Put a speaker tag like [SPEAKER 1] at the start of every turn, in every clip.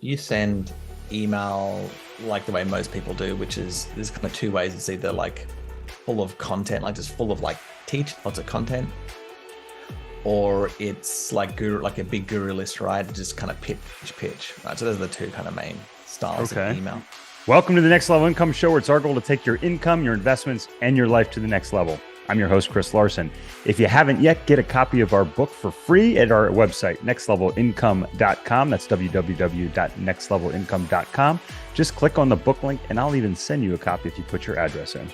[SPEAKER 1] you send email like the way most people do, which is there's kind of two ways. It's either like full of content, like just full of like teach lots of content, or it's like a big guru list, right? Just kind of pitch, right? So those are the two kind of main styles of email.
[SPEAKER 2] Welcome to the Next Level Income Show, where it's our goal to take your income, your investments, and your life to the next level. I'm your host, Chris Larson. If you haven't yet, get a copy of our book for free at our website, nextlevelincome.com. That's www.nextlevelincome.com. Just click on the book link, and I'll even send you a copy if you put your address in.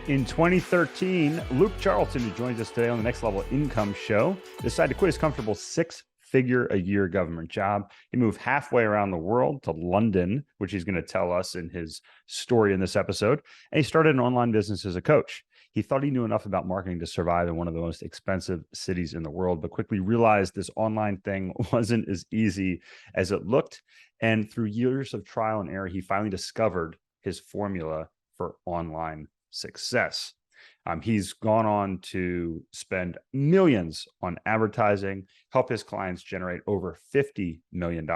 [SPEAKER 2] In 2013, Luke Charlton, who joins us today on the Next Level Income Show, decided to quit his comfortable six-figure-a-year government job. He moved halfway around the world to London, which he's going to tell us in his story in this episode. And he started an online business as a coach. He thought he knew enough about marketing to survive in one of the most expensive cities in the world, but quickly realized this online thing wasn't as easy as it looked. And through years of trial and error, he finally discovered his formula for online success. He's gone on to spend millions on advertising, help his clients generate over $50 million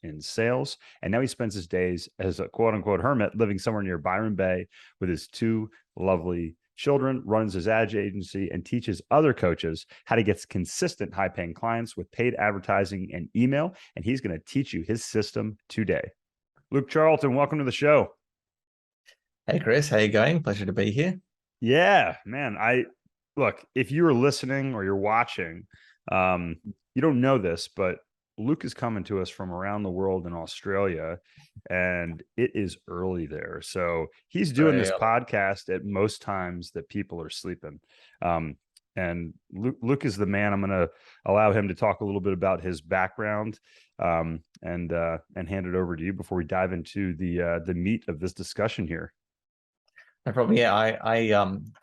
[SPEAKER 2] in sales. And now he spends his days as a quote unquote hermit living somewhere near Byron Bay with his two lovely children, runs his ad agency, and teaches other coaches how to get consistent high-paying clients with paid advertising and email. And he's going to teach you his system today. Luke Charlton, welcome to the show.
[SPEAKER 1] Hey, Chris, how you going? Pleasure to be here.
[SPEAKER 2] Yeah, man. Look, if you are listening or you're watching, you don't know this, but Luke is coming to us from around the world in Australia, and it is early there. So he's doing this podcast at most times that people are sleeping. And Luke is the man. I'm going to allow him to talk a little bit about his background and hand it over to you before we dive into the meat of this discussion here.
[SPEAKER 1] No problem. Yeah, I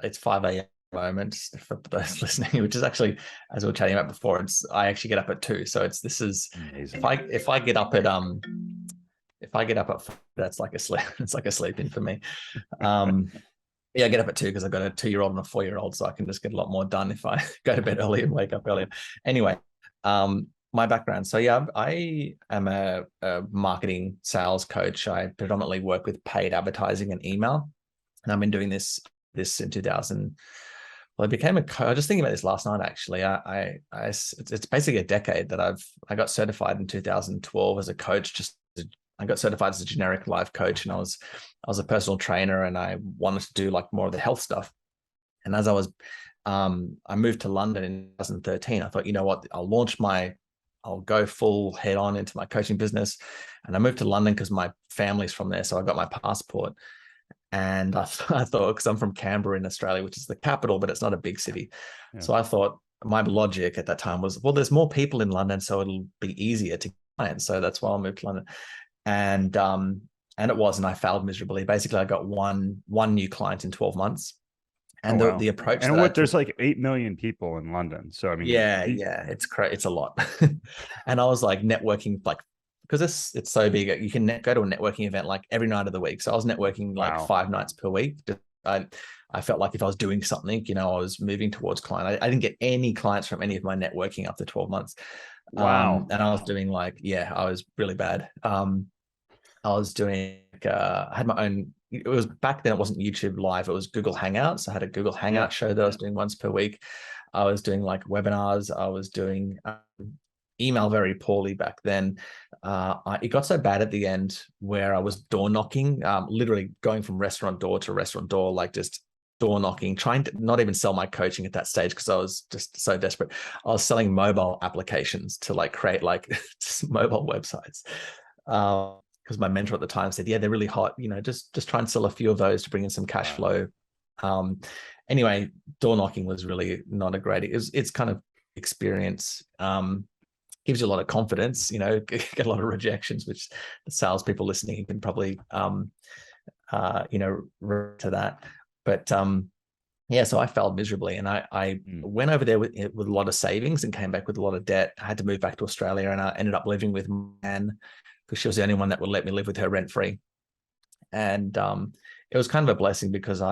[SPEAKER 1] it's 5 a.m. moment for those listening, which is actually, as we were chatting about before, I actually get up at 2. So this is amazing. If I get up at 4, that's like a sleep. It's like a sleep in for me. Yeah, I get up at 2 because I've got a 2-year-old and a 4-year-old, so I can just get a lot more done if I go to bed early and wake up earlier. Anyway, my background. So yeah, I am a marketing sales coach. I predominantly work with paid advertising and email. And I've been doing this in 2000. Well, I became a coach. I was just thinking about this last night, actually. It's basically a decade that I got certified in 2012 as a coach. I got certified as a generic life coach, and I was a personal trainer, and I wanted to do like more of the health stuff. And as I moved to London in 2013. I thought, you know what, I'll go full head on into my coaching business. And I moved to London because my family's from there. So I got my passport. And I thought, because I'm from Canberra in Australia, which is the capital, but it's not a big city. Yeah. So I thought my logic at that time was, well, there's more people in London, so it'll be easier to client. So that's why I moved to London. And it was, and I failed miserably. Basically, I got one new client in 12 months. And the approach.
[SPEAKER 2] And there's like 8 million people in London. So I mean,
[SPEAKER 1] yeah, it's a lot. And I was like networking, like, because it's so big, you can go to a networking event like every night of the week. So I was networking like 5 nights per week. I felt like if I was doing something, I was moving towards client. I didn't get any clients from any of my networking after 12 months.
[SPEAKER 2] Wow.
[SPEAKER 1] And I was doing I was really bad. I was doing, I had my own, it was back then, it wasn't YouTube Live, it was Google Hangouts. I had a Google Hangout show that I was doing once per week. I was doing like webinars. I was doing email very poorly back then. It got so bad at the end where I was door knocking, literally going from restaurant door to restaurant door, like just door knocking, trying to not even sell my coaching at that stage because I was just so desperate. I was selling mobile applications to like create like just mobile websites. Because my mentor at the time said, yeah, they're really hot, just try and sell a few of those to bring in some cash flow. Anyway, door knocking was really not a great, it's kind of experience. Gives you a lot of confidence, get a lot of rejections, which the salespeople listening can probably, relate to that. But so I failed miserably, and I went over there with a lot of savings and came back with a lot of debt. I had to move back to Australia, and I ended up living with Anne because she was the only one that would let me live with her rent free. And it was kind of a blessing because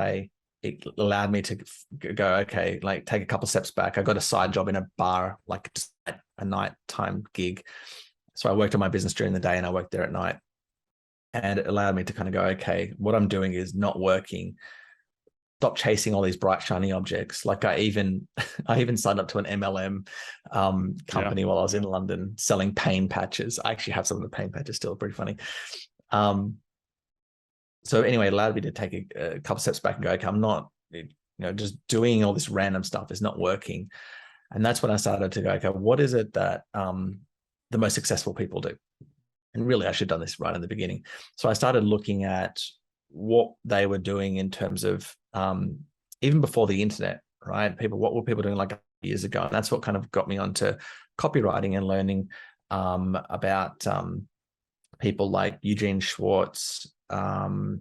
[SPEAKER 1] it allowed me to go, okay, like take a couple of steps back. I got a side job in a bar, like just a nighttime gig. So I worked on my business during the day and I worked there at night. And it allowed me to kind of go, okay, what I'm doing is not working. Stop chasing all these bright, shiny objects. Like I even signed up to an MLM company while I was in London selling pain patches. I actually have some of the pain patches still, pretty funny. So anyway, it allowed me to take a couple steps back and go, okay, I'm not, just doing all this random stuff is not working. And that's when I started to go, okay, what is it that the most successful people do? And really, I should have done this right in the beginning. So I started looking at what they were doing in terms of even before the internet, right? What were people doing like years ago? And that's what kind of got me onto copywriting and learning about people like Eugene Schwartz, like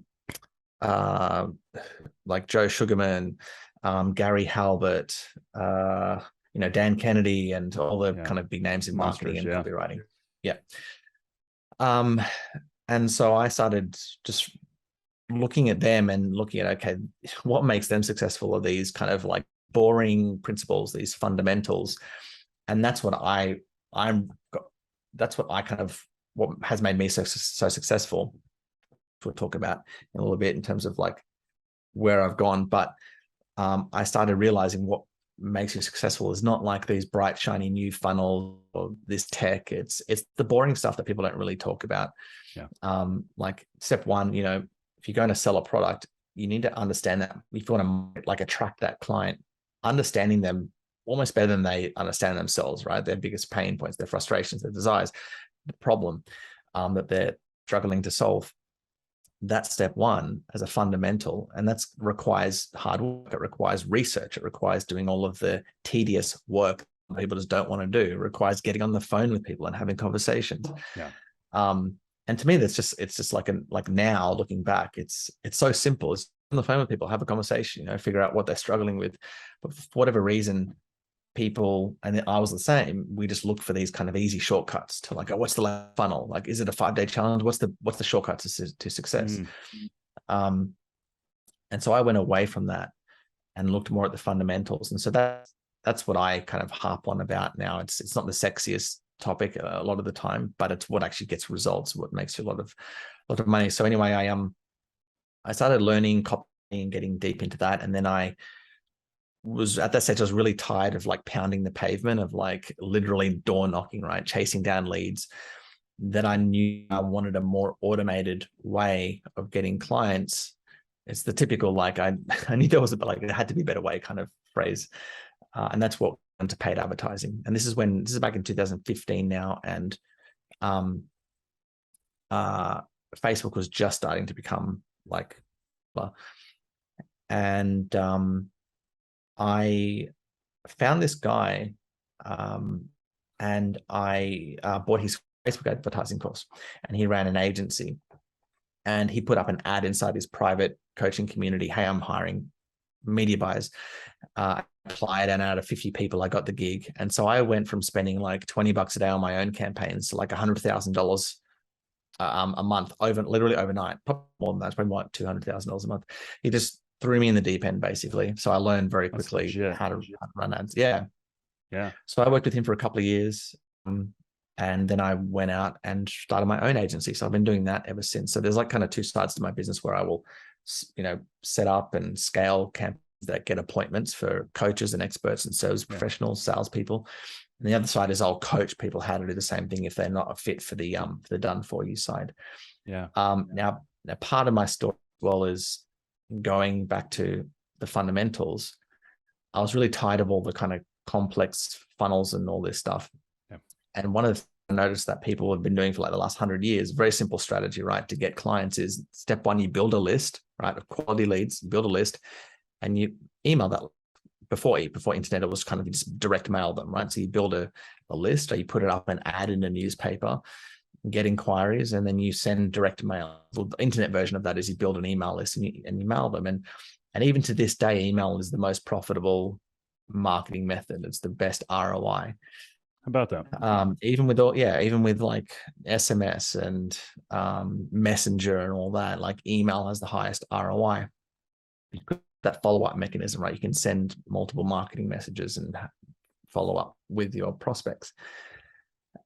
[SPEAKER 1] Joe Sugarman, Gary Halbert, Dan Kennedy, and all the kind of big names in marketing and copywriting. Yeah. And so I started just looking at them and looking at, okay, what makes them successful are these kind of like boring principles, these fundamentals. And that's what what has made me so successful. We'll talk about in a little bit in terms of like where I've gone. But I started realizing what makes you successful is not like these bright, shiny new funnels or this tech. It's the boring stuff that people don't really talk about. Yeah. Like step one, if you're going to sell a product, you need to understand that if you want to like attract that client, understanding them almost better than they understand themselves, right? Their biggest pain points, their frustrations, their desires, the problem that they're struggling to solve. That's step one as a fundamental, and that requires hard work. It requires research. It requires doing all of the tedious work people just don't want to do. It requires getting on the phone with people and having conversations. Yeah. And to me, it's just like now looking back, it's so simple. It's on the phone with people, have a conversation, figure out what they're struggling with. But for whatever reason, people, and I was the same, we just look for these kind of easy shortcuts to like, oh, what's the funnel? Like, is it a 5-day challenge? What's the shortcut to success? And so I went away from that and looked more at the fundamentals. And so that's what I kind of harp on about now. It's not the sexiest topic a lot of the time, but it's what actually gets results, what makes you a lot of money. So anyway, I started learning copy and getting deep into that. And then I was at that stage, I was really tired of like pounding the pavement, of like literally door knocking, right? Chasing down leads. That I knew I wanted a more automated way of getting clients. It's the typical, like, I knew there was there had to be a better way kind of phrase. And that's what went to paid advertising. And this is back in 2015 now. And Facebook was just starting to become like, and I found this guy and I bought his Facebook advertising course, and he ran an agency, and he put up an ad inside his private coaching community. Hey, I'm hiring media buyers. I applied, and out of 50 people, I got the gig. And so I went from spending like $20 a day on my own campaigns to like $100,000 a month, literally overnight. Probably more than that, it's probably like $200,000 a month. He just threw me in the deep end, basically. So I learned very quickly how to run ads. Yeah. So I worked with him for a couple of years, and then I went out and started my own agency. So I've been doing that ever since. So there's like kind of two sides to my business, where I will, set up and scale campaigns that get appointments for coaches and experts and service professionals, salespeople. And the other side is I'll coach people how to do the same thing if they're not a fit for the done for you side. Yeah. Now part of my story as well is going back to the fundamentals. I was really tired of all the kind of complex funnels and all this stuff. Yeah. And one of the things I noticed that people have been doing for like the last 100 years, very simple strategy, right? To get clients is step one, you build a list, right? Of quality leads, build a list, and you email that. Before internet, it was kind of, you just direct mail them, right? So you build a list, or you put it up an ad in a newspaper, get inquiries, and then you send direct mail. The internet version of that is you build an email list and you mail them. And even to this day, email is the most profitable marketing method. It's the best ROI.
[SPEAKER 2] How about that?
[SPEAKER 1] Even with like SMS and Messenger and all that, like email has the highest ROI. That follow-up mechanism, right? You can send multiple marketing messages and follow up with your prospects.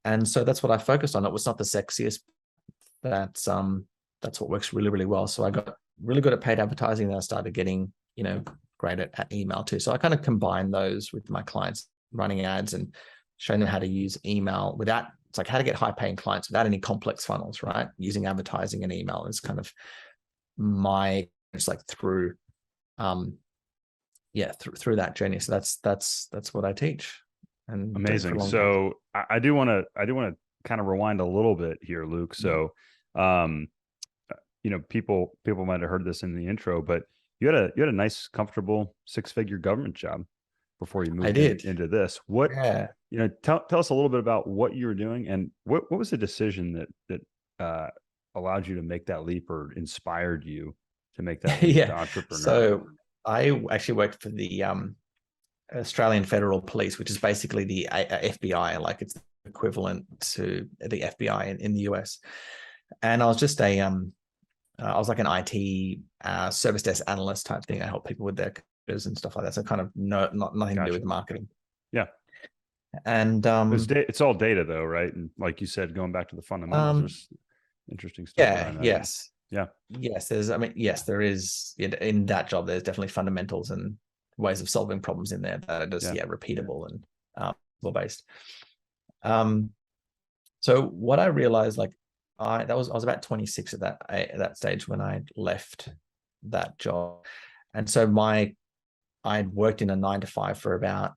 [SPEAKER 1] And so that's what I focused on. It was not the sexiest. That's what works really, really well. So I got really good at paid advertising. Then I started getting, great at email too. So I kind of combine those with my clients, running ads and showing them how to use email without, it's like how to get high paying clients without any complex funnels, right? Using advertising and email is kind of it's like through, through that journey. So that's what I teach. And
[SPEAKER 2] amazing. So I do want to kind of rewind a little bit here, Luke. So, people might have heard this in the intro, but you had a nice, comfortable 6-figure government job before you moved into this. What, tell us a little bit about what you were doing, and what was the decision that allowed you to make that leap, or inspired you to make that leap to entrepreneur?
[SPEAKER 1] So I actually worked for the Australian Federal Police, which is basically the FBI, like it's equivalent to the FBI in the US. And I was just I was like an IT service desk analyst type thing. I help people with their computers and stuff like that. So kind of nothing to do with marketing.
[SPEAKER 2] Yeah.
[SPEAKER 1] And
[SPEAKER 2] it's all data though, right? And like you said, going back to the fundamentals, there's interesting stuff.
[SPEAKER 1] Yes. There is in that job, there's definitely fundamentals and ways of solving problems in there that are just repeatable and based. So what I realized, like I was about 26 at that stage when I left that job, and so I'd worked in a 9-to-5 for about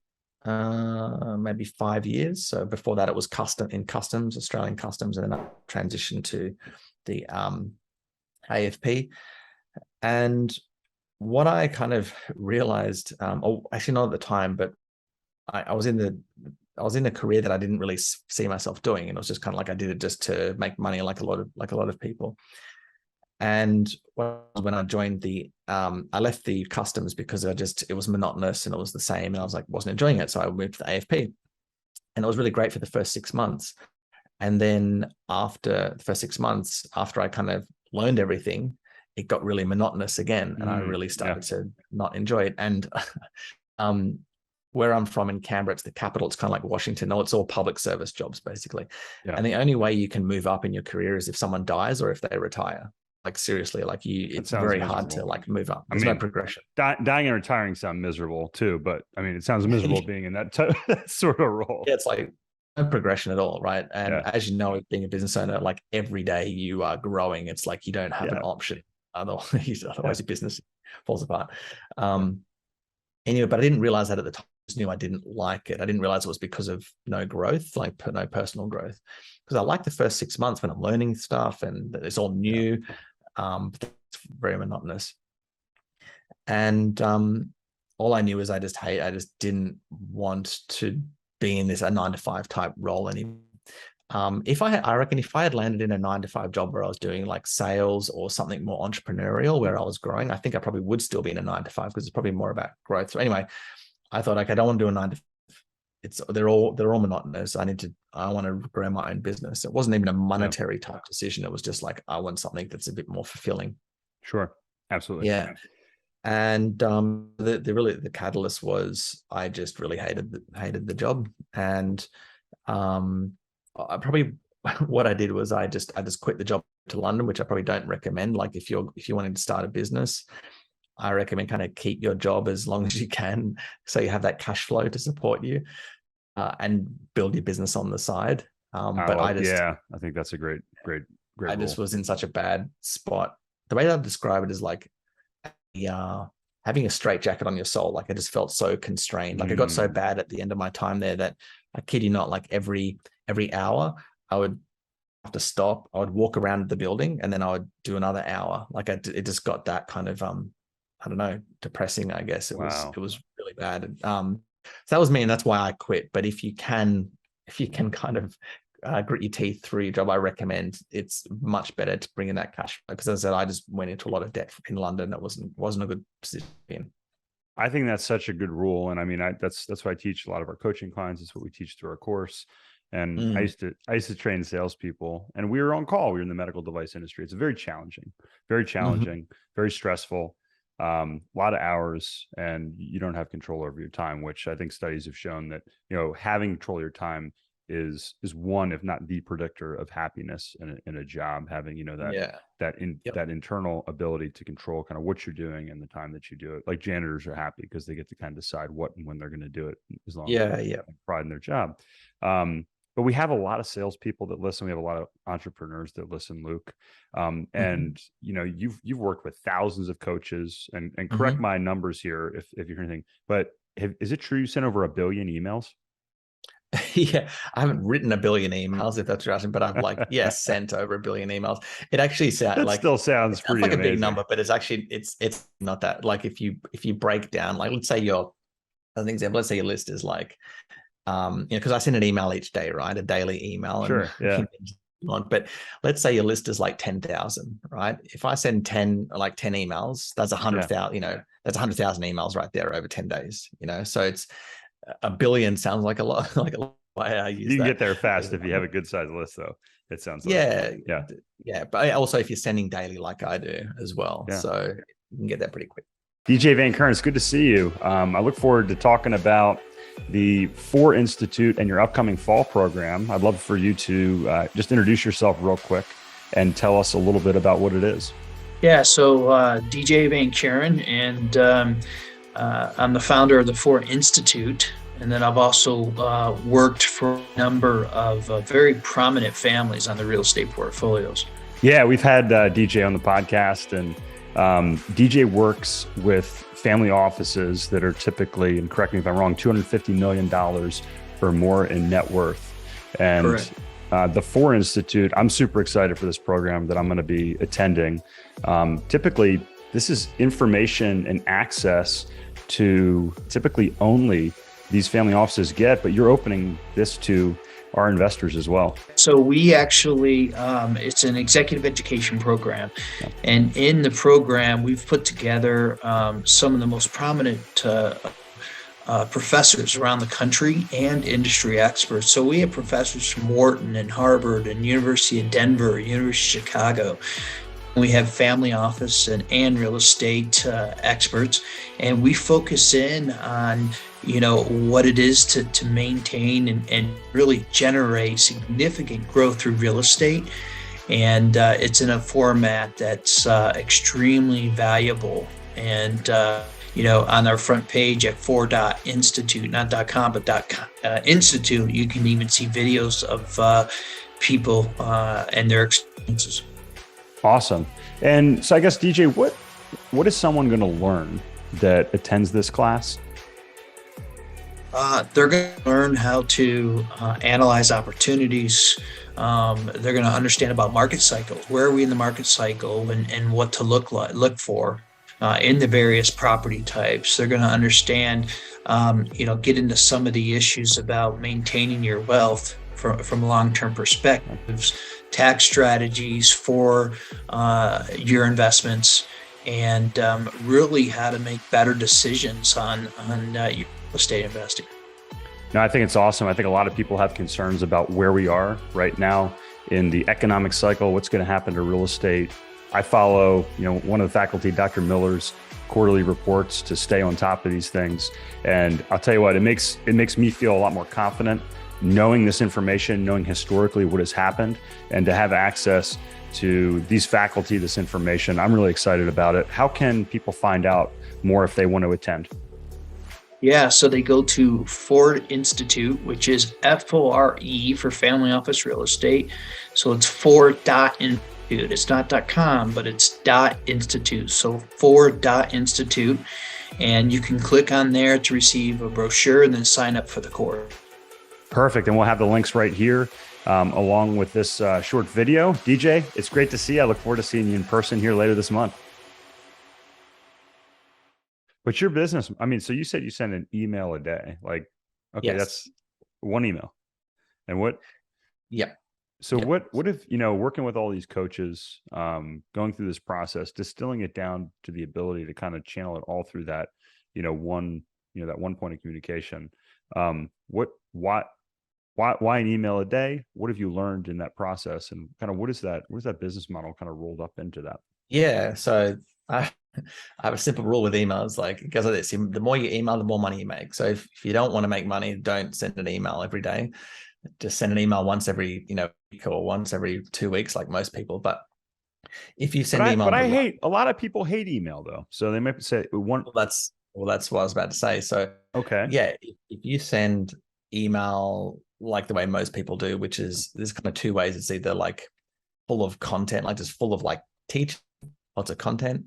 [SPEAKER 1] maybe 5 years. So before that, it was customs, Australian customs, and then I transitioned to the AFP. And what I kind of realized, actually not at the time, but I was in a career that I didn't really see myself doing, and it was just kind of like I did it just to make money, like a lot of people. And when I joined I left the customs because it was monotonous and it was the same, and I was like, wasn't enjoying it. So I moved to the AFP, and it was really great for the first 6 months. And then after the first 6 months, after I kind of learned everything, it got really monotonous again, and I really started to not enjoy it. And where I'm from in Canberra, it's the capital. It's kind of like Washington. No, it's all public service jobs basically. Yeah. And the only way you can move up in your career is if someone dies or if they retire. Like seriously, like it's very hard to like move up. There's no progression.
[SPEAKER 2] Dying and retiring sound miserable too, but I mean, it sounds miserable being in that sort of role.
[SPEAKER 1] Yeah, it's like no progression at all, right? And as you know, being a business owner, like every day you are growing. It's like you don't have an option. Otherwise your business falls apart. Anyway, but I didn't realize that at the time. I just knew I didn't like it. I didn't realize it was because of no growth, like no personal growth. Because I like the first 6 months when I'm learning stuff and it's all new. But it's very monotonous. And all I knew is I just didn't want to be in this a 9-to-5 type role anymore. I reckon if I had landed in a 9-to-5 job where I was doing like sales or something more entrepreneurial where I was growing, I think I probably would still be in a 9-to-5 because it's probably more about growth. So anyway, I thought, okay, I don't want to do a 9-to-5. They're all monotonous. I want to grow my own business. It wasn't even a monetary type decision. It was just like, I want something that's a bit more fulfilling.
[SPEAKER 2] Sure. Absolutely.
[SPEAKER 1] Yeah. And the catalyst was I just really hated the job. And I probably, what I did was I just quit the job to London, which I probably don't recommend. Like if you wanted to start a business, I recommend kind of keep your job as long as you can, so you have that cash flow to support you, and build your business on the side. But I think that's a great I just was in such a bad spot. The way I describe it is like having a straitjacket on your soul. Like I just felt so constrained. Like I got so bad at the end of my time there that I kid you not, like every hour I would have to stop. I would walk around the building and then I would do another hour. Like it just got that kind of I don't know, depressing, I guess. It was really bad. So that was me, and that's why I quit. But if you can kind of grit your teeth through your job, I recommend it's much better to bring in that cash flow. Because as I said, I just went into a lot of debt in London. It wasn't a good position to be in.
[SPEAKER 2] I think that's such a good rule. And I mean, that's why I teach a lot of our coaching clients. It's what we teach through our course. And I used to train salespeople, and we were on call. We were in the medical device industry. It's very challenging, very stressful. A lot of hours, and you don't have control over your time, which I think studies have shown that, having control of your time is one, if not the predictor of happiness in a job, having, that internal ability to control kind of what you're doing and the time that you do it. Like janitors are happy because they get to kind of decide what and when they're going to do it, as long as they have pride in their job. But we have a lot of salespeople that listen. We have a lot of entrepreneurs that listen, Luke. And you've worked with thousands of coaches, and correct my numbers here if you're anything, but is it true you sent over 1 billion emails?
[SPEAKER 1] Yeah, I haven't written 1 billion emails, if that's what you're asking, but I've sent over 1 billion emails. It actually
[SPEAKER 2] still sounds pretty
[SPEAKER 1] like
[SPEAKER 2] amazing.
[SPEAKER 1] A big number, but it's actually it's not that. Like if you break down, like let's say as an example, let's say your list is like, because I send an email each day, right? A daily email.
[SPEAKER 2] Sure.
[SPEAKER 1] And, but let's say your list is like 10,000, right? If I send 10 emails, that's 100,000. That's 100,000 emails right there over 10 days. So it's 1 billion sounds like a lot. Like a lot.
[SPEAKER 2] You can get there fast if you have a good sized list, though. It sounds like
[SPEAKER 1] yeah. But also if you're sending daily, like I do as well, so you can get there pretty quick.
[SPEAKER 2] DJ Van Kern, it's good to see you. I look forward to talking about the 4 Institute and your upcoming fall program. I'd love for you to just introduce yourself real quick and tell us a little bit about what it is.
[SPEAKER 3] Yeah, so DJ Van Kern, and I'm the founder of the 4 Institute. And then I've also worked for a number of very prominent families on the real estate portfolios. Yeah,
[SPEAKER 2] we've had DJ on the podcast, and DJ works with family offices that are typically, and correct me if I'm wrong, $250 million or more in net worth. And the 4 Institute, I'm super excited for this program that I'm going to be attending. Typically, this is information and access to typically only these family offices get, but you're opening this to our investors as well.
[SPEAKER 3] So we actually, it's an executive education program. And in the program, we've put together some of the most prominent professors around the country and industry experts. So we have professors from Wharton and Harvard and University of Denver, University of Chicago. We have family office and real estate experts, and we focus in on what it is to maintain and really generate significant growth through real estate. And it's in a format that's extremely valuable. And on our front page at 4.institute, not .com, but .institute, you can even see videos of people and their experiences.
[SPEAKER 2] Awesome. And so I guess, DJ, what is someone going to learn that attends this class?
[SPEAKER 3] They're going to learn how to analyze opportunities. They're going to understand about market cycles. Where are we in the market cycle, and what to look for in the various property types. They're going to understand, get into some of the issues about maintaining your wealth from long-term perspectives, tax strategies for your investments, and really how to make better decisions on your real estate investing.
[SPEAKER 2] No, I think it's awesome. I think a lot of people have concerns about where we are right now in the economic cycle, what's going to happen to real estate. I follow, one of the faculty, Dr. Miller's quarterly reports to stay on top of these things. And I'll tell you what, it makes me feel a lot more confident knowing this information, knowing historically what has happened, and to have access to these faculty, this information. I'm really excited about it. How can people find out more if they want to attend?
[SPEAKER 3] Yeah, so they go to Ford Institute, which is FORE for Family Office Real Estate. So it's Ford.institute. It's not .com, but it's .institute. So Ford.institute. And you can click on there to receive a brochure and then sign up for the course.
[SPEAKER 2] Perfect. And we'll have the links right here along with this short video. DJ, it's great to see you. I look forward to seeing you in person here later this month. But your business, so you said you send an email a day. Like, okay, yes. That's one email. And what?
[SPEAKER 1] Yeah.
[SPEAKER 2] So yeah. What if, working with all these coaches, going through this process, distilling it down to the ability to kind of channel it all through that, that one point of communication. Why an email a day? What have you learned in that process? And kind of what is that business model kind of rolled up into that?
[SPEAKER 1] Yeah. So I have a simple rule with emails, like it goes like this: the more you email, the more money you make. So if you don't want to make money, don't send an email every day. just send an email once every, week or once every 2 weeks, like most people. But if you send email,
[SPEAKER 2] but I hate a lot of people hate email though. So they might say one.
[SPEAKER 1] That's what I was about to say. So
[SPEAKER 2] Okay.
[SPEAKER 1] yeah, if you send email like the way most people do, which is there's kind of two ways. It's either like full of content, like just full of like teach lots of content,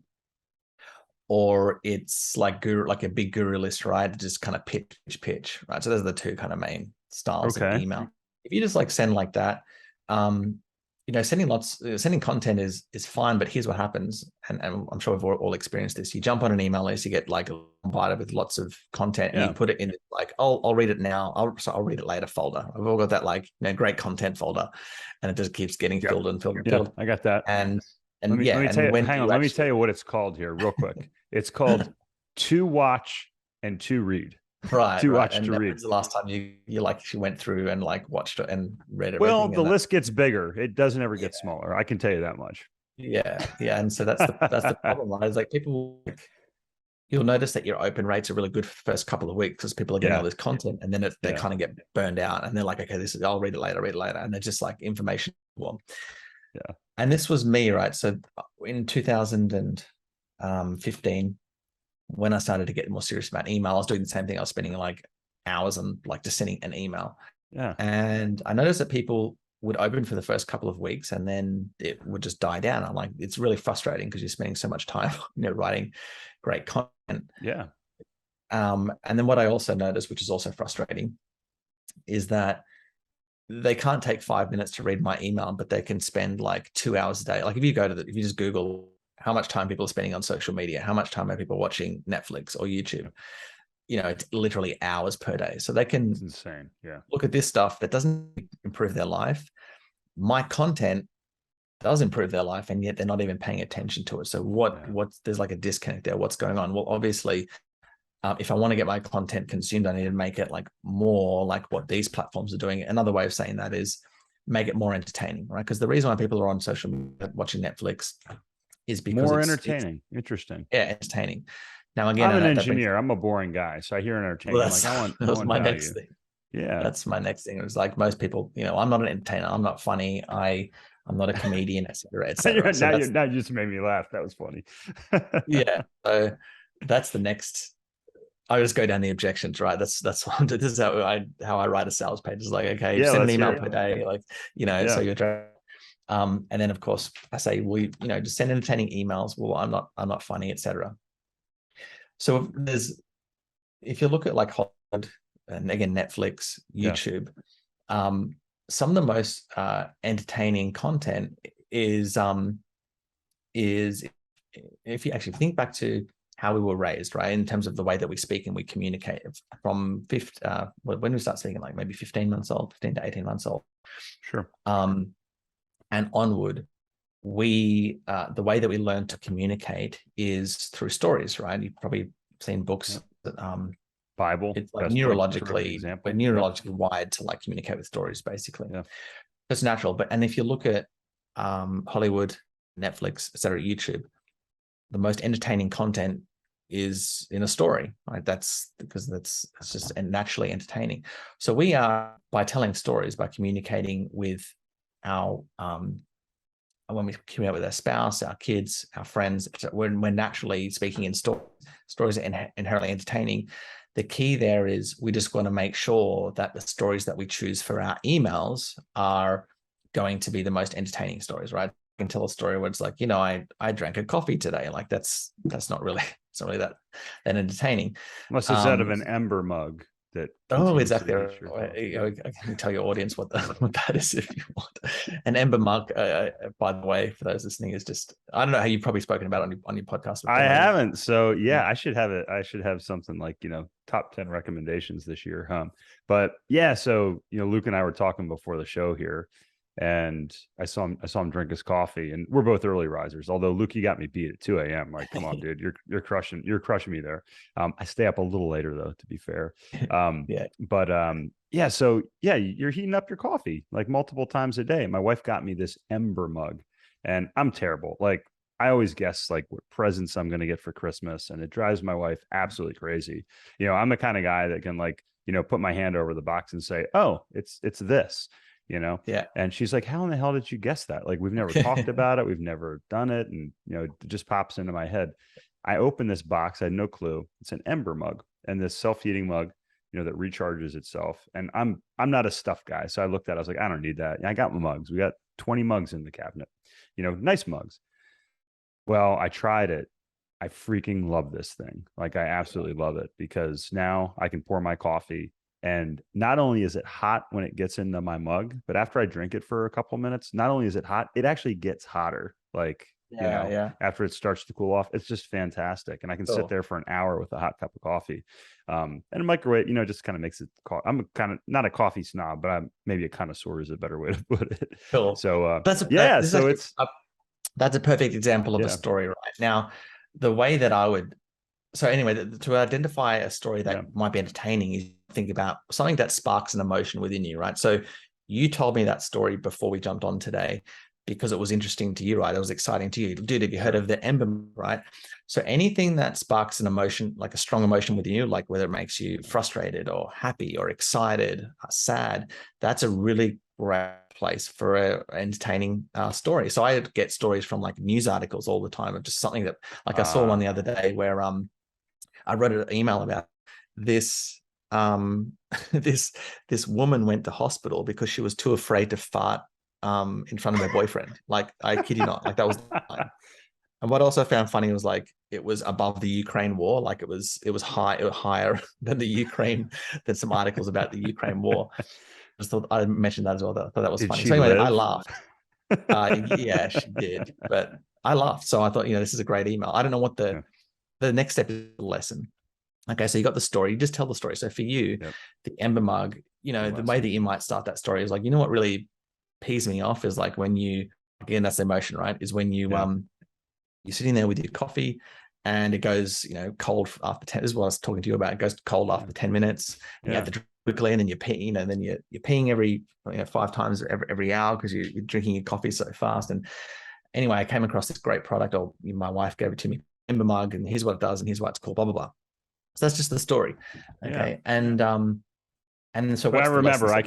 [SPEAKER 1] or it's like a big guru list, right? Just kind of pitch, right? So those are the two kind of main styles of email. If you just like send like that, sending content is fine, but here's what happens, and I'm sure we've all experienced this. You jump on an email list, you get like bombarded with lots of content, and you put it in like, I'll read it now. I'll read it later folder. I've all got that like great content folder, and it just keeps getting filled and filled and filled.
[SPEAKER 2] I got that.
[SPEAKER 1] And
[SPEAKER 2] let me tell you what it's called here real quick. It's called to watch and to read.
[SPEAKER 1] Right.
[SPEAKER 2] To watch, to read.
[SPEAKER 1] When's the last time you went through and like watched it and read it?
[SPEAKER 2] Well, the list gets bigger. It doesn't ever get smaller. I can tell you that much.
[SPEAKER 1] Yeah. And so that's the problem, right? Is like people, you'll notice that your open rates are really good for the first couple of weeks because people are getting all this content, and then they kind of get burned out, and they're like, okay, I'll read it later, and they're just like information.
[SPEAKER 2] Yeah.
[SPEAKER 1] And this was me, right? So in 2015, when I started to get more serious about email, I was doing the same thing. I was spending like hours on like just sending an email.
[SPEAKER 2] Yeah.
[SPEAKER 1] And I noticed that people would open for the first couple of weeks and then it would just die down. I'm like, it's really frustrating because you're spending so much time, writing great content.
[SPEAKER 2] Yeah.
[SPEAKER 1] And then what I also noticed, which is also frustrating, is that they can't take 5 minutes to read my email, but they can spend like 2 hours a day. Like if you just Google how much time people are spending on social media, how much time are people watching Netflix or YouTube, it's literally hours per day. So they can
[SPEAKER 2] insane. Yeah.
[SPEAKER 1] Look at this stuff that doesn't improve their life. My content does improve their life, and yet they're not even paying attention to it. So there's like a disconnect there. What's going on? Well, obviously, if I want to get my content consumed, I need to make it like more like what these platforms are doing. Another way of saying that is make it more entertaining, right? Because the reason why people are on social media watching Netflix is because
[SPEAKER 2] more entertaining. Interesting.
[SPEAKER 1] Yeah, entertaining. Now again,
[SPEAKER 2] I'm an engineer. I'm a boring guy, so I hear entertaining.
[SPEAKER 1] Well, that's my next thing.
[SPEAKER 2] Yeah,
[SPEAKER 1] that's my next thing. It was like most people, I'm not an entertainer. I'm not funny. I'm not a comedian, etc.
[SPEAKER 2] Now you just made me laugh. That was funny.
[SPEAKER 1] Yeah. So that's the next. I just go down the objections, right? This is how I write a sales page. It's like, okay, send an email per day, like so you're. And then of course I say, just send entertaining emails. Well, I'm not funny, etc. So if you look at like Hollywood and again Netflix, YouTube, some of the most entertaining content is if you actually think back to how we were raised, right? In terms of the way that we speak and we communicate from when we start speaking, like maybe 15 to 18 months old.
[SPEAKER 2] Sure.
[SPEAKER 1] And onward, the way that we learn to communicate is through stories, right? You've probably seen books that
[SPEAKER 2] Bible.
[SPEAKER 1] It's like neurologically wired to like communicate with stories, basically.
[SPEAKER 2] Yeah.
[SPEAKER 1] It's natural. And if you look at Hollywood, Netflix, etc., YouTube, the most entertaining content is in a story, right? That's because it's just naturally entertaining. So we are, by telling stories, by communicating with our when we communicate with our spouse, our kids, our friends, when we're naturally speaking in stories are inherently entertaining. The key there is we just want to make sure that the stories that we choose for our emails are going to be the most entertaining stories, right? I can tell a story where it's like, I drank a coffee today. Like that's not really that entertaining.
[SPEAKER 2] Unless it's out of an Ember mug.
[SPEAKER 1] Exactly. I can tell your audience what that is if you want. An Ember mug, by the way, for those listening, is just, I don't know how you've probably spoken about it on your podcast.
[SPEAKER 2] I haven't. So yeah, I should have it. I should have something like, top 10 recommendations this year. But yeah, so, Luke and I were talking before the show here, and I saw him drink his coffee, and we're both early risers. Although Luke, you got me beat at 2 a.m. Like, come on, dude, you're crushing me there. I stay up a little later though, to be fair. So you're heating up your coffee like multiple times a day. My wife got me this Ember mug, and I'm terrible. Like, I always guess like what presents I'm going to get for Christmas, and it drives my wife absolutely crazy. I'm the kind of guy that can like put my hand over the box and say, oh, it's this,
[SPEAKER 1] Yeah.
[SPEAKER 2] And she's like, how in the hell did you guess that? Like, we've never talked about it. We've never done it. And, it just pops into my head. I opened this box. I had no clue. It's an Ember mug, and this self-heating mug, that recharges itself. And I'm not a stuff guy. So I looked at it. I was like, I don't need that. I got my mugs. We got 20 mugs in the cabinet, nice mugs. Well, I tried it. I freaking love this thing. Like, I absolutely love it, because now I can pour my coffee, and not only is it hot when it gets into my mug, but after I drink it for a couple minutes, not only is it hot, it actually gets hotter. Like, after it starts to cool off, it's just fantastic. And I can sit there for an hour with a hot cup of coffee. And a microwave, just kind of makes it, I'm kind of not a coffee snob, but I'm maybe a connoisseur is a better way to put it.
[SPEAKER 1] Cool.
[SPEAKER 2] So
[SPEAKER 1] that's a perfect example of a story right now. The way that I would, so anyway, to identify a story that might be entertaining, is think about something that sparks an emotion within you, right? So you told me that story before we jumped on today because it was interesting to you, right? It was exciting to you. Dude, have you heard of the Ember, right? So anything that sparks an emotion, like a strong emotion within you, like whether it makes you frustrated or happy or excited, sad, that's a really great place for an entertaining story. So I get stories from like news articles all the time of just something that, like I saw one the other day where I wrote an email about this this woman went to hospital because she was too afraid to fart in front of her boyfriend. Like, I kid you not, like that was the line. And what I also found funny was like it was above the Ukraine war, like it was higher than the Ukraine, than some articles about the Ukraine war. Just thought I mentioned that as well. I thought that was funny. So anyway, I laughed. Yeah, she did, but I laughed. So I thought, this is a great email. I don't know what the next step is, the lesson. Okay, so you got the story. You just tell the story. So for you, the Ember mug, the way that you might start that story is like, what really pees me off is like when you, again, that's the emotion, right? Is when you you're sitting there with your coffee and it goes, cold after 10. This is what I was talking to you about. It goes cold after 10 minutes. And you have to drink quickly, and then you're peeing, and then you're peeing every 5 times every hour because you're drinking your coffee so fast. And anyway, I came across this great product, or my wife gave it to me, Ember mug, and here's what it does, and here's why it's called, blah blah blah. So that's just the story. Okay. And so
[SPEAKER 2] but I remember I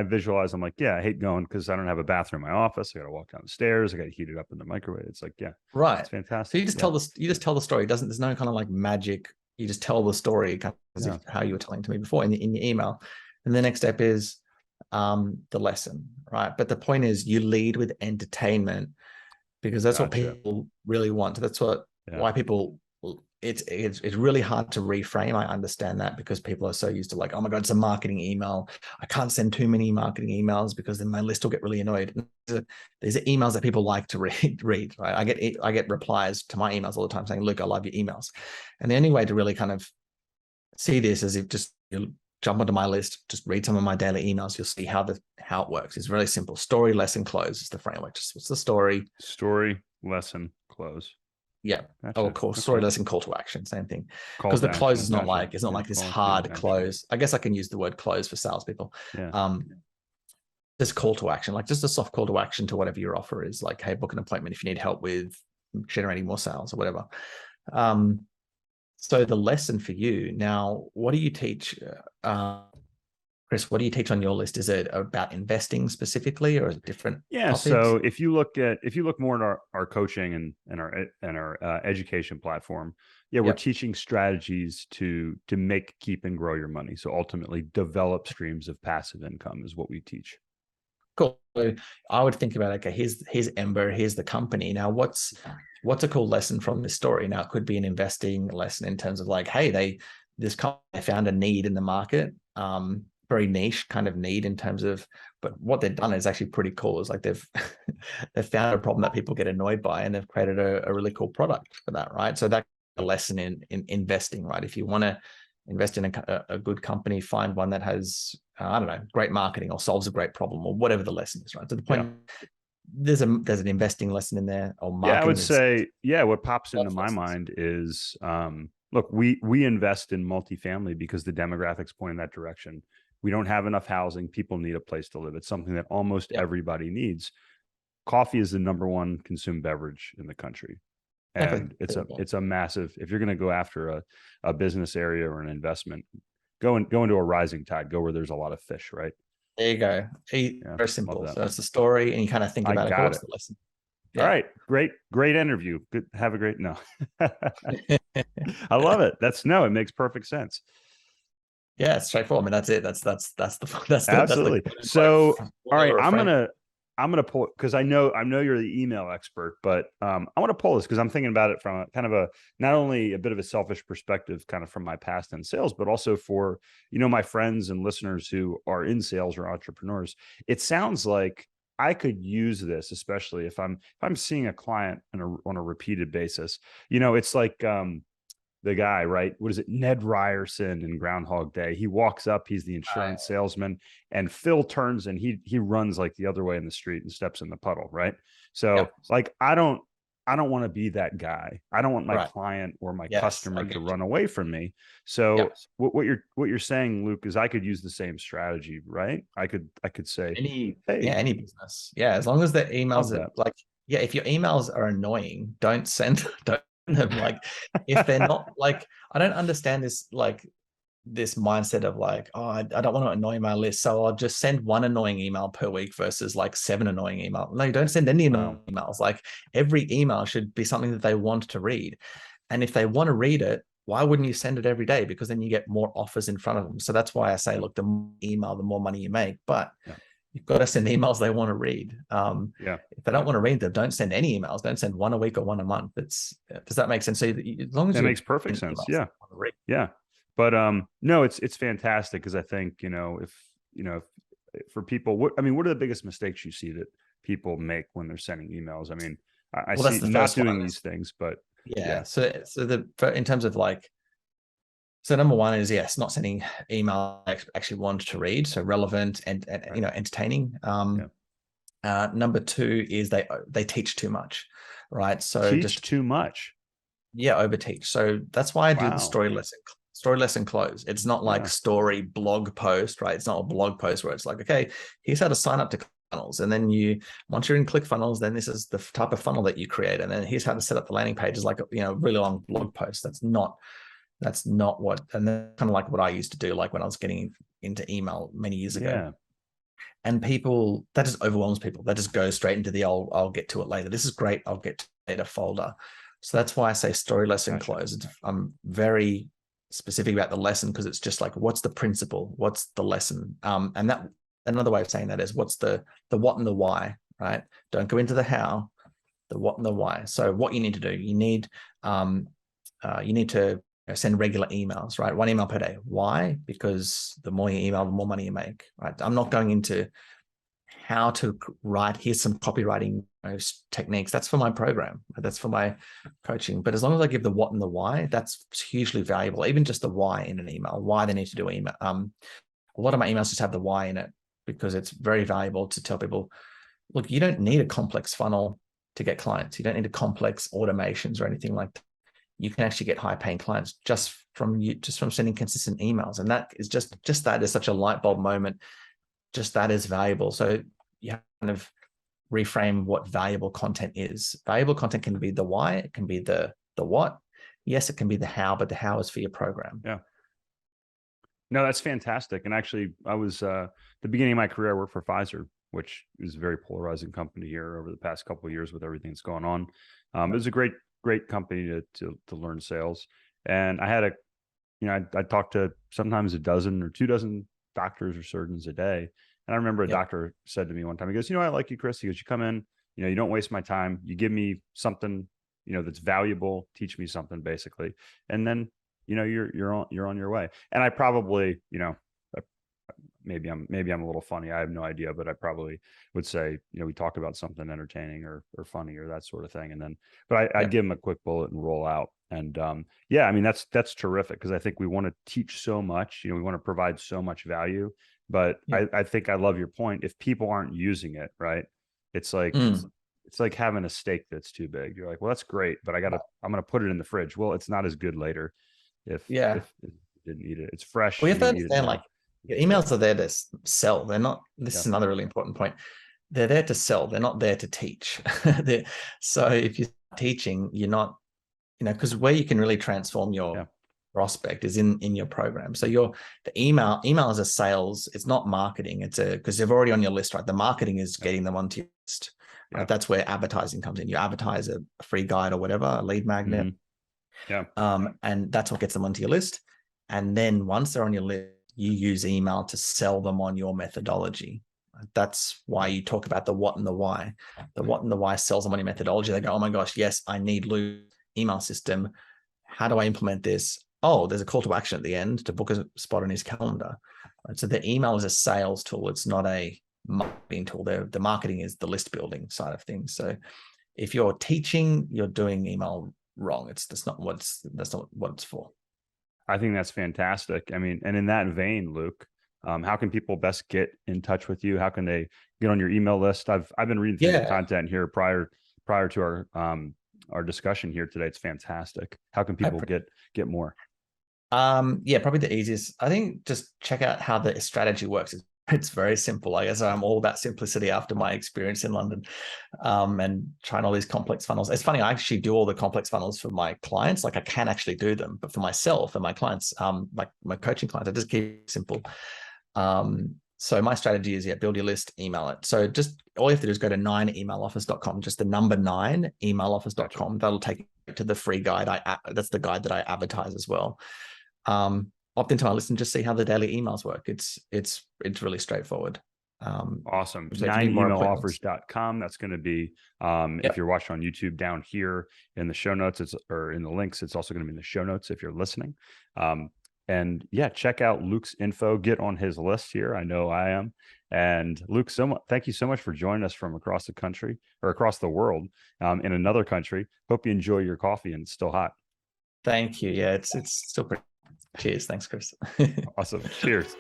[SPEAKER 2] visualize, I'm like, I hate going because I don't have a bathroom in my office. I got to walk down the stairs. I got to heat it up in the microwave. It's like,
[SPEAKER 1] right.
[SPEAKER 2] It's fantastic.
[SPEAKER 1] So you just tell the story. There's no kind of like magic. You just tell the story kind of how you were telling to me before in your email. And the next step is the lesson, right? But the point is you lead with entertainment, because that's what people really want. That's why people, it's really hard to reframe. I understand that, because people are so used to like, oh my God, it's a marketing email. I can't send too many marketing emails because then my list will get really annoyed. These are emails that people like to read, right? I get replies to my emails all the time saying, Luke, I love your emails. And the only way to really kind of see this is if you jump onto my list, just read some of my daily emails. You'll see how it works. It's really simple. Story, lesson, close is the framework. Just what's the story?
[SPEAKER 2] Story, lesson, close.
[SPEAKER 1] Yeah. Of course. Story, lesson, call to action, same thing. Because the close is not like, it's not like this hard close. I guess I can use the word close for salespeople. Just call to action, like just a soft call to action to whatever your offer is. Like, hey, book an appointment if you need help with generating more sales or whatever. So the lesson for you now, what do you teach, Chris? What do you teach on your list? Is it about investing specifically, or is it different? Topics?
[SPEAKER 2] So if you look more at our coaching and our education platform, we're teaching strategies to make, keep, and grow your money. So ultimately, develop streams of passive income is what we teach.
[SPEAKER 1] Cool. So I would think about, okay, here's Ember, here's the company. Now, what's a cool lesson from this story? Now, it could be an investing lesson in terms of like, hey, this company found a need in the market, very niche kind of need in terms of, but what they've done is actually pretty cool. It's like they've found a problem that people get annoyed by, and they've created a really cool product for that, right? So that's a lesson in investing, right? If you want to invest in a good company, find one that has, I don't know, great marketing or solves a great problem or whatever the lesson is, right? To the point, there's an investing lesson in there, or marketing.
[SPEAKER 2] I would say, what pops into my mind is, look, we invest in multifamily because the demographics point in that direction. We don't have enough housing. People need a place to live. It's something that almost everybody needs. Coffee is the #1 consumed beverage in the country. And it's a massive, if you're going to go after a business area or an investment, go into a rising tide, go where there's a lot of fish, right?
[SPEAKER 1] There you go.
[SPEAKER 2] Yeah,
[SPEAKER 1] Very simple. So it's a story, and you kind of think about it.
[SPEAKER 2] Got
[SPEAKER 1] What's
[SPEAKER 2] it.
[SPEAKER 1] the lesson?
[SPEAKER 2] All right. Great interview. Good. Have a great, no. I love it. It makes perfect sense.
[SPEAKER 1] Yeah, it's straightforward. I mean, that's it. That's
[SPEAKER 2] Absolutely.
[SPEAKER 1] the
[SPEAKER 2] So, all right,
[SPEAKER 1] refrain.
[SPEAKER 2] I'm gonna pull, because I know you're the email expert, but I want to pull this because I'm thinking about it from a kind of a, not only a bit of a selfish perspective, kind of from my past in sales, but also for, my friends and listeners who are in sales or entrepreneurs. It sounds like I could use this, especially if I'm seeing a client on a repeated basis. It's like the guy, right? What is it? Ned Ryerson in Groundhog Day. He walks up, he's the insurance salesman, and Phil turns and he runs like the other way in the street and steps in the puddle, right? So like I don't want to be that guy. I don't want my client or my customer to run away from me. So what you're saying, Luke, is I could use the same strategy, right? I could say
[SPEAKER 1] any business. Yeah, as long as the emails are like, if your emails are annoying, don't send them. Like if they're not, like, I don't understand this, like this mindset of like, oh, I don't want to annoy my list, so I'll just send one annoying email per week versus like 7 annoying emails. No, you don't send any annoying emails. Like every email should be something that they want to read. And if they want to read it, why wouldn't you send it every day? Because then you get more offers in front of them. So that's why I say, look, the more email, the more money you make. But you've got to send emails they want to read. If they don't want to read them, don't send any emails. Don't send one a week or one a month. Does that make sense? So as long as
[SPEAKER 2] that makes perfect sense. Yeah. But no, it's fantastic, because I think, if for people, what are the biggest mistakes you see that people make when they're sending emails? I mean, I see not doing these things, but
[SPEAKER 1] So in terms of like, so number one is not sending email I actually want to read, so relevant and entertaining. Number two is they teach too much, right? So
[SPEAKER 2] just too much.
[SPEAKER 1] Overteach. So that's why I do the story lesson close. It's not like story blog post, right? It's not a blog post where it's like, okay, here's how to sign up to funnels, and then once you're in ClickFunnels, then this is the type of funnel that you create, and then here's how to set up the landing page. Is like a really long blog post. That's not what, and that's kind of like what I used to do, like when I was getting into email many years ago. And people, that just overwhelms people. That just goes straight into the I'll get to it later. This is great. I'll get to it later folder. So that's why I say story lesson close. I'm very specific about the lesson, because it's just like, what's the principle? What's the lesson? And that, another way of saying that is, what's the what and the why, right? Don't go into the how, the what and the why. So what you need to do, you need to send regular emails, right? 1 email per day. Why? Because the more you email, the more money you make, right? I'm not going into how to write. Here's some copywriting techniques. That's for my program. That's for my coaching. But as long as I give the what and the why, that's hugely valuable. Even just the why in an email, why they need to do email. A lot of my emails just have the why in it, because it's very valuable to tell people, look, you don't need a complex funnel to get clients. You don't need a complex automations or anything like that. You can actually get high paying clients just from sending consistent emails. And that is just that is such a light bulb moment. Just that is valuable. So you kind of reframe what valuable content is. Valuable content can be the why, it can be the what. Yes, it can be the how, but the how is for your program.
[SPEAKER 2] Yeah. No, that's fantastic. And actually, I was the beginning of my career, I worked for Pfizer, which is a very polarizing company here over the past couple of years with everything that's going on. It was a great company to learn sales. And I had I talked to sometimes a dozen or 2 dozen doctors or surgeons a day. And I remember a doctor said to me one time, he goes, I like you, Chris. He goes, you come in, you don't waste my time. You give me something, that's valuable, teach me something basically. And then, you're on your way. And I probably, maybe I'm a little funny. I have no idea, but I probably would say, we talk about something entertaining or funny or that sort of thing. And then, but I'd give them a quick bullet and roll out. And that's terrific, because I think we want to teach so much, we want to provide so much value, but I think I love your point. If people aren't using it, right, it's like, it's like having a steak that's too big. You're like, well, that's great, but I'm going to put it in the fridge. Well, it's not as good later if you didn't eat it. It's fresh.
[SPEAKER 1] Well, you have to understand, like, your emails are there to sell. They're not, this is another really important point. They're there to sell. They're not there to teach. So if you're teaching, you're not, because where you can really transform your prospect is in your program. So the email is a sales, it's not marketing. It's because they're already on your list, right? The marketing is getting them onto your list.
[SPEAKER 2] Yeah.
[SPEAKER 1] Right? That's where advertising comes in. You advertise a free guide or whatever, a lead magnet.
[SPEAKER 2] Yeah.
[SPEAKER 1] And that's what gets them onto your list. And then once they're on your list, you use email to sell them on your methodology. That's why you talk about the what and the why. The what and the why sells them on your methodology. They go, oh my gosh, yes, I need Luke's email system. How do I implement this? Oh, there's a call to action at the end to book a spot on his calendar. Right? So the email is a sales tool. It's not a marketing tool. The marketing is the list building side of things. So if you're teaching, you're doing email wrong. That's not what it's for.
[SPEAKER 2] I think that's fantastic. I mean, and in that vein, Luke, how can people best get in touch with you? How can they get on your email list? I've been reading through the content here prior to our discussion here today. It's fantastic. How can people get more?
[SPEAKER 1] Probably the easiest. I think just check out how the strategy works. It's very simple. I guess I'm all about simplicity after my experience in London, and trying all these complex funnels. It's funny, I actually do all the complex funnels for my clients. Like I can actually do them, but for myself and my clients, like my coaching clients, I just keep it simple. So my strategy is build your list, email it. So just all you have to do is go to 9emailoffice.com, just the number 9 emailoffice.com. That'll take you to the free guide. That's the guide that I advertise as well. Opt into my list and just see how the daily emails work. It's really straightforward.
[SPEAKER 2] Awesome.
[SPEAKER 1] So
[SPEAKER 2] 9emailoffice.com. That's going to be, if you're watching on YouTube, down here in the show notes, or in the links, it's also going to be in the show notes if you're listening. And yeah, check out Luke's info, get on his list here. I know I am. And Luke, thank you so much for joining us from across the country, or across the world, in another country. Hope you enjoy your coffee and it's still hot.
[SPEAKER 1] Thank you. Yeah, it's still pretty. Cheers. Thanks, Chris.
[SPEAKER 2] Awesome. Cheers.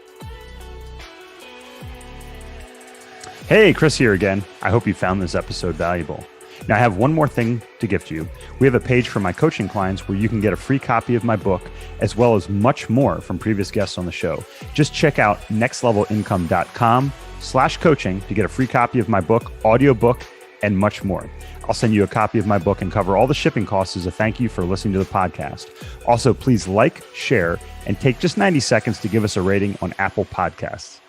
[SPEAKER 2] Hey, Chris here again. I hope you found this episode valuable. Now, I have one more thing to gift you. We have a page for my coaching clients where you can get a free copy of my book, as well as much more from previous guests on the show. Just check out nextlevelincome.com/coaching to get a free copy of my book, audiobook, and much more. I'll send you a copy of my book and cover all the shipping costs as a thank you for listening to the podcast. Also, please like, share, and take just 90 seconds to give us a rating on Apple Podcasts.